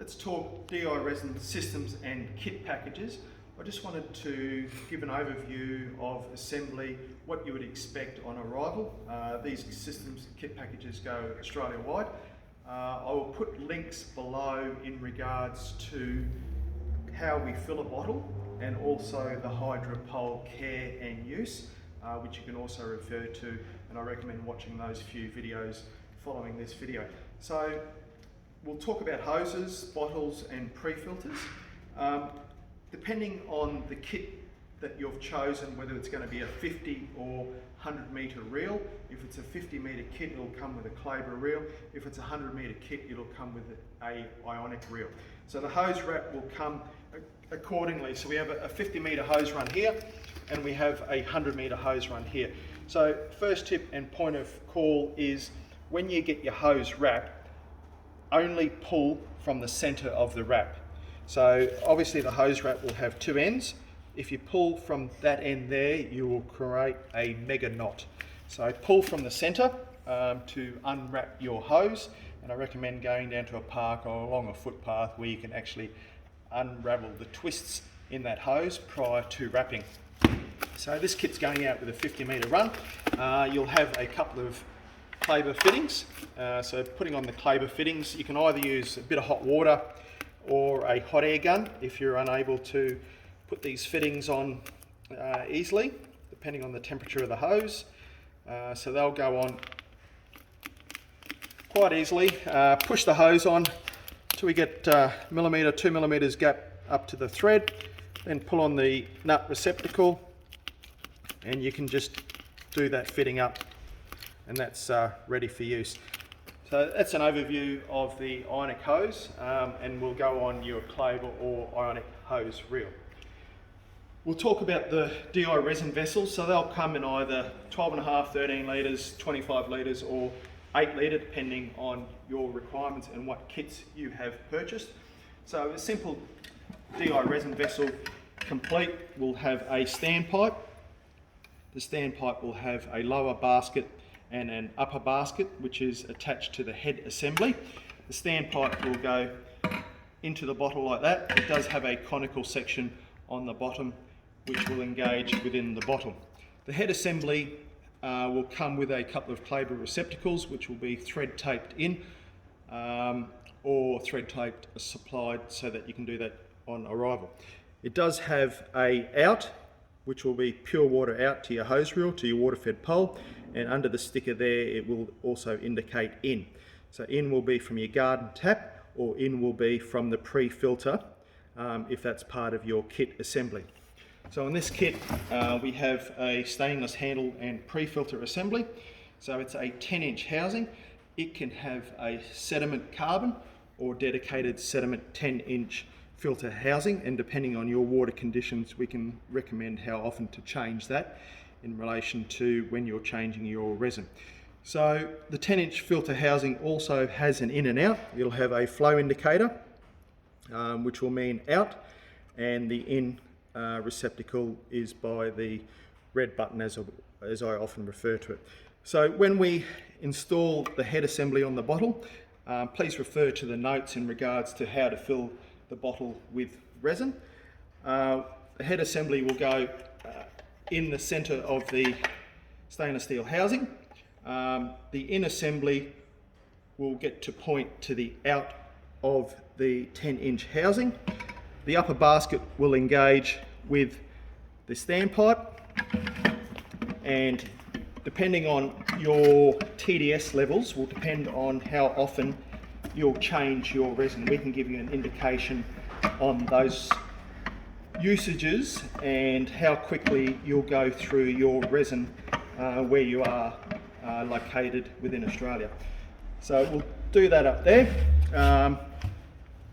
Let's talk DI Resin Systems and Kit Packages. I just wanted to give an overview of assembly, what you would expect on arrival. These systems kit packages go Australia-wide. I will put links below in regards to how we fill a bottle and also the Hydra pole care and use, which you can also refer to, and I recommend watching those few videos following this video. So we'll talk about hoses, bottles and pre-filters. Depending on the kit that you've chosen, whether it's going to be a 50 or 100 metre reel. If it's a 50 metre kit, it'll come with a Klaber reel. If it's a 100 metre kit, it'll come with a Ionic reel. So the hose wrap will come accordingly. So we have a 50 metre hose run here, and we have a 100 metre hose run here. So first tip and point of call is when you get your hose wrap, only pull from the centre of the wrap. So obviously the hose wrap will have two ends. If you pull from that end there, you will create a mega knot. So pull from the centre to unwrap your hose, and I recommend going down to a park or along a footpath where you can actually unravel the twists in that hose prior to wrapping. So this kit's going out with a 50 metre run. You'll have a couple of Klaber fittings. So putting on the Klaber fittings, you can either use a bit of hot water or a hot air gun if you're unable to put these fittings on easily, depending on the temperature of the hose. So they'll go on quite easily. Push the hose on till we get 2 millimeters gap up to the thread, then pull on the nut receptacle and you can just do that fitting up, and that's ready for use. So that's an overview of the Ionic hose, and we'll go on your Klaber or Ionic hose reel. We'll talk about the DI resin vessels. So they'll come in either 12.5, 13 litres, 25 litres or 8 litre, depending on your requirements and what kits you have purchased. So a simple DI resin vessel complete will have a standpipe. The standpipe will have a lower basket and an upper basket, which is attached to the head assembly. The standpipe will go into the bottle like that. It does have a conical section on the bottom which will engage within the bottle. The head assembly will come with a couple of Klaber receptacles which will be thread taped in or thread taped supplied, so that you can do that on arrival. It does have a out, which will be pure water out to your hose reel, to your water fed pole, and under the sticker there it will also indicate in. So in will be from your garden tap, or in will be from the pre-filter if that's part of your kit assembly. So in this kit we have a stainless handle and pre-filter assembly. So it's a 10-inch housing. It can have a sediment carbon or dedicated sediment 10-inch filter housing, and depending on your water conditions we can recommend how often to change that in relation to when you're changing your resin. So the 10-inch filter housing also has an in and out. It'll have a flow indicator which will mean out, and the in receptacle is by the red button as I often refer to it. So when we install the head assembly on the bottle, please refer to the notes in regards to how to fill the bottle with resin. The head assembly will go in the centre of the stainless steel housing. The in assembly will get to point to the out of the 10-inch housing. The upper basket will engage with the standpipe, and depending on your TDS levels will depend on how often you'll change your resin. We can give you an indication on those usages and how quickly you'll go through your resin where you are located within Australia. So we'll do that up there.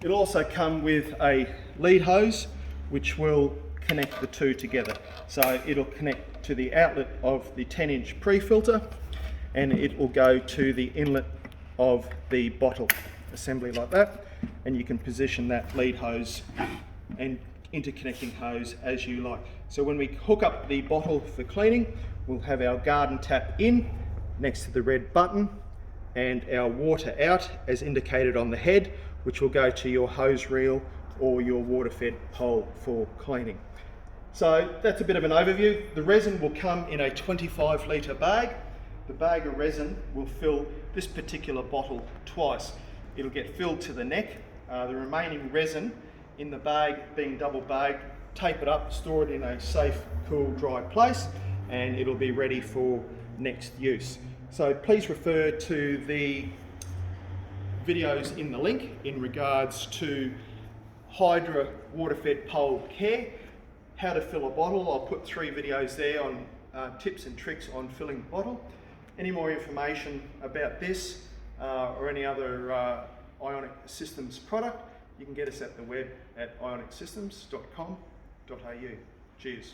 It'll also come with a lead hose which will connect the two together. So it'll connect to the outlet of the 10-inch pre-filter, and it will go to the inlet of the bottle assembly like that, and you can position that lead hose and interconnecting hose as you like. So when we hook up the bottle for cleaning, we'll have our garden tap in next to the red button and our water out as indicated on the head which will go to your hose reel or your water-fed pole for cleaning. So that's a bit of an overview. The resin will come in a 25 litre bag. The bag of resin will fill this particular bottle twice. It'll get filled to the neck. The remaining resin in the bag, being double bagged, tape it up, store it in a safe, cool, dry place, and it'll be ready for next use. So please refer to the videos in the link in regards to Hydra water-fed pole care, how to fill a bottle. I'll put 3 videos there on tips and tricks on filling the bottle. Any more information about this or any other Ionic Systems product, you can get us at the web at ionicsystems.com.au. Cheers.